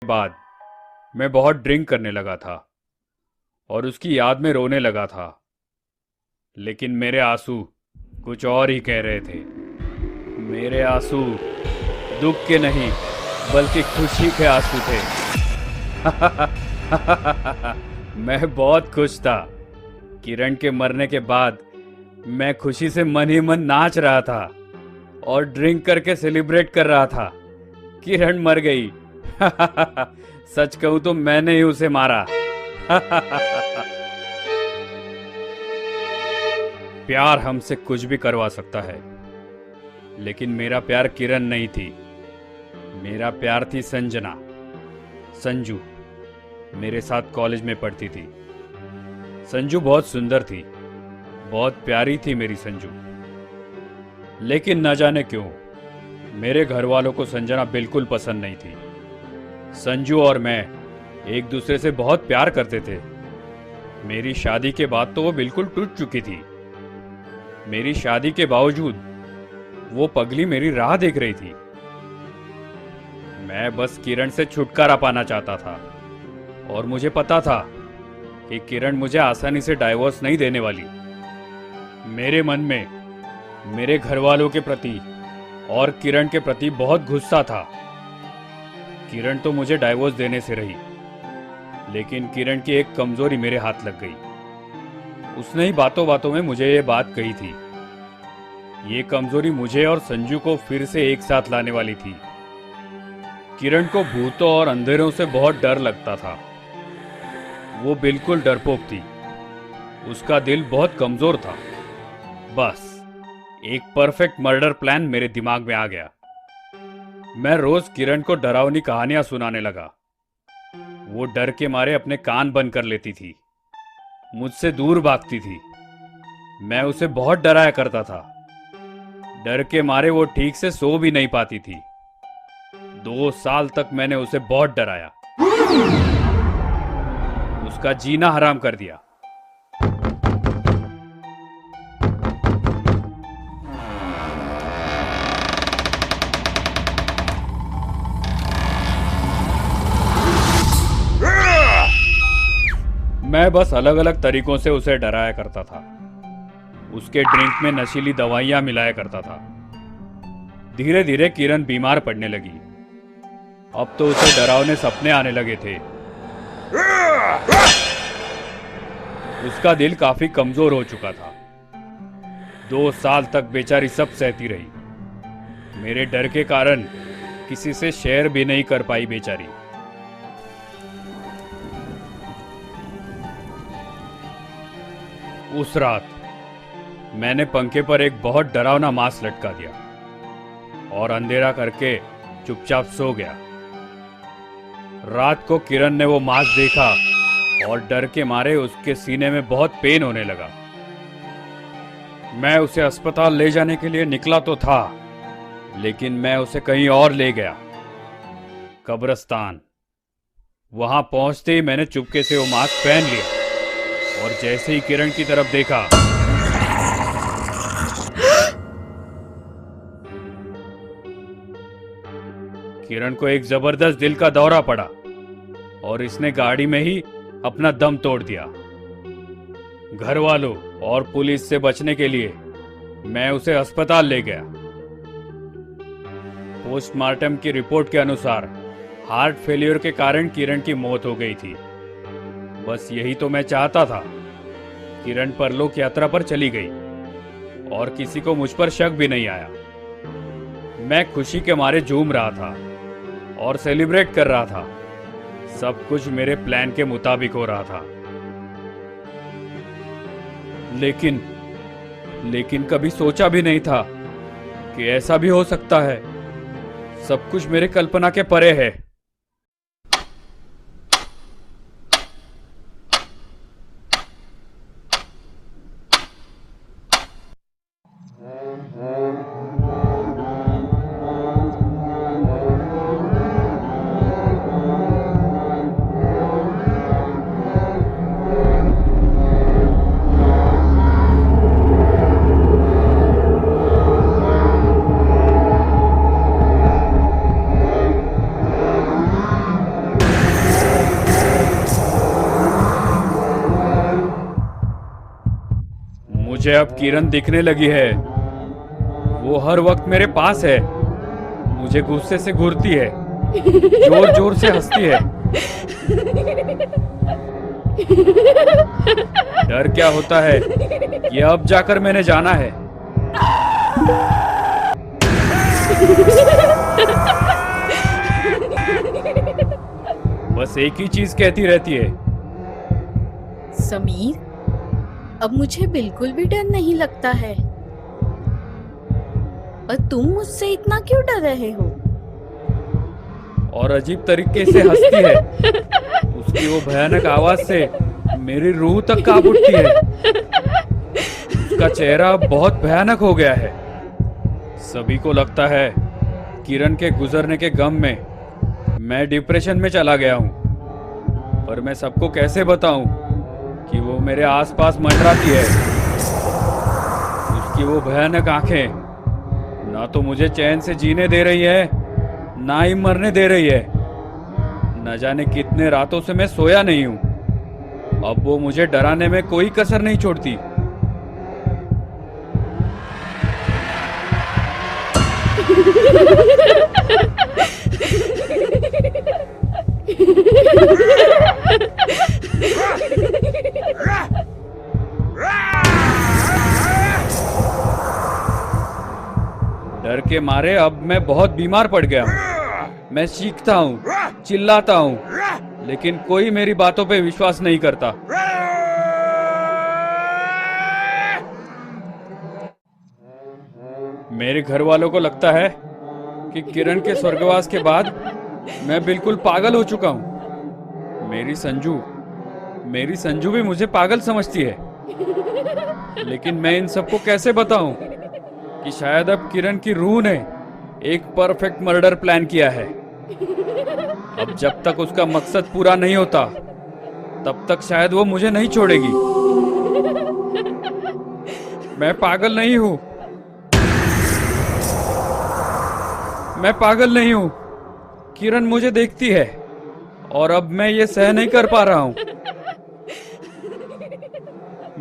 बाद मैं बहुत ड्रिंक करने लगा था और उसकी याद में रोने लगा था। लेकिन मेरे आंसू कुछ और ही कह रहे थे। मेरे आंसू दुख के नहीं बल्कि खुशी के आंसू थे। मैं बहुत खुश था। किरण के मरने के बाद मैं खुशी से मन ही मन नाच रहा था और ड्रिंक करके सेलिब्रेट कर रहा था। किरण मर गई। सच कहूं तो मैंने ही उसे मारा। प्यार हमसे कुछ भी करवा सकता है, लेकिन मेरा प्यार किरण नहीं थी। मेरा प्यार थी संजना। संजू मेरे साथ कॉलेज में पढ़ती थी। संजू बहुत सुंदर थी, बहुत प्यारी थी मेरी संजू। लेकिन न जाने क्यों मेरे घर वालों को संजना बिल्कुल पसंद नहीं थी। संजू और मैं एक दूसरे से बहुत प्यार करते थे। मेरी शादी के बाद तो वो बिल्कुल टूट चुकी थी। मेरी शादी के बावजूद वो पगली मेरी राह देख रही थी। मैं बस किरण से छुटकारा पाना चाहता था और मुझे पता था कि किरण मुझे आसानी से डाइवोर्स नहीं देने वाली। मेरे मन में मेरे घर वालों के प्रति और किरण के प्रति बहुत गुस्सा था। किरण तो मुझे डाइवोर्स देने से रही, लेकिन किरण की एक कमजोरी मेरे हाथ लग गई। उसने ही बातों बातों में मुझे ये बात कही थी। ये कमजोरी मुझे और संजू को फिर से एक साथ लाने वाली थी। किरण को भूतों और अंधेरों से बहुत डर लगता था। वो बिल्कुल डरपोक थी। उसका दिल बहुत कमजोर था। बस एक परफेक्ट मर्डर प्लान मेरे दिमाग में आ गया। मैं रोज किरण को डरावनी कहानियां सुनाने लगा। वो डर के मारे अपने कान बंद कर लेती थी, मुझसे दूर भागती थी। मैं उसे बहुत डराया करता था। डर के मारे वो ठीक से सो भी नहीं पाती थी। 2 साल तक मैंने उसे बहुत डराया, उसका जीना हराम कर दिया। मैं बस अलग अलग तरीकों से उसे डराया करता था। उसके ड्रिंक में नशीली दवाइयां मिलाया करता था। धीरे धीरे किरण बीमार पड़ने लगी। अब तो उसे डरावने सपने आने लगे थे। उसका दिल काफी कमजोर हो चुका था। 2 साल तक बेचारी सब सहती रही। मेरे डर के कारण किसी से शेयर भी नहीं कर पाई बेचारी। उस रात मैंने पंखे पर एक बहुत डरावना मांस लटका दिया और अंधेरा करके चुपचाप सो गया। रात को किरण ने वो मांस देखा और डर के मारे उसके सीने में बहुत पेन होने लगा। मैं उसे अस्पताल ले जाने के लिए निकला तो था, लेकिन मैं उसे कहीं और ले गया, कब्रिस्तान। वहां पहुंचते ही मैंने चुपके से वो मास्क पहन लिया और जैसे ही किरण की तरफ देखा, किरण को एक जबरदस्त दिल का दौरा पड़ा और इसने गाड़ी में ही अपना दम तोड़ दिया। घर वालों और पुलिस से बचने के लिए मैं उसे अस्पताल ले गया। पोस्टमार्टम की रिपोर्ट के अनुसार हार्ट फेलियर के कारण किरण की मौत हो गई थी। बस यही तो मैं चाहता था। किरण परलोक यात्रा पर चली गई और किसी को मुझ पर शक भी नहीं आया। मैं खुशी के मारे झूम रहा था और सेलिब्रेट कर रहा था। सब कुछ मेरे प्लान के मुताबिक हो रहा था। लेकिन कभी सोचा भी नहीं था कि ऐसा भी हो सकता है। सब कुछ मेरे कल्पना के परे है। मुझे अब किरण दिखने लगी है। वो हर वक्त मेरे पास है, मुझे गुस्से से घूरती है, जोर जोर से हंसती है। डर क्या होता है कि अब जाकर मैंने जाना है। बस एक ही चीज कहती रहती है, समीर, अब मुझे बिल्कुल भी डर नहीं लगता है। और तुम मुझसे इतना क्यों डर रहे हो? और अजीब तरीके से हंसती है। उसकी वो भयानक आवाज से मेरी रूह तक कांप उठती है। उसका चेहरा बहुत भयानक हो गया है। सभी को लगता है किरण के गुजरने के गम में मैं डिप्रेशन में चला गया हूँ। पर मैं सबको कैसे बताऊं कि वो मेरे आसपास मंडराती है। उसकी वो भयानक आंखें ना तो मुझे चैन से जीने दे रही है, ना ही मरने दे रही है। न जाने कितने रातों से मैं सोया नहीं हूं। अब वो मुझे डराने में कोई कसर नहीं छोड़ती। डर के मारे अब मैं बहुत बीमार पड़ गया हूँ। मैं चीखता हूँ, चिल्लाता हूँ, लेकिन कोई मेरी बातों पे विश्वास नहीं करता। मेरे घर वालों को लगता है कि किरण के स्वर्गवास के बाद मैं बिल्कुल पागल हो चुका हूँ। मेरी संजू भी मुझे पागल समझती है। लेकिन मैं इन सबको कैसे बताऊं कि शायद अब किरण की रूह ने एक परफेक्ट मर्डर प्लान किया है। अब जब तक उसका मकसद पूरा नहीं होता, तब तक शायद वो मुझे नहीं छोड़ेगी। मैं पागल नहीं हूं। मैं पागल नहीं हूं। किरण मुझे देखती है और अब मैं ये सह नहीं कर पा रहा हूं।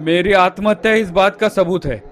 मेरी आत्महत्या इस बात का सबूत है।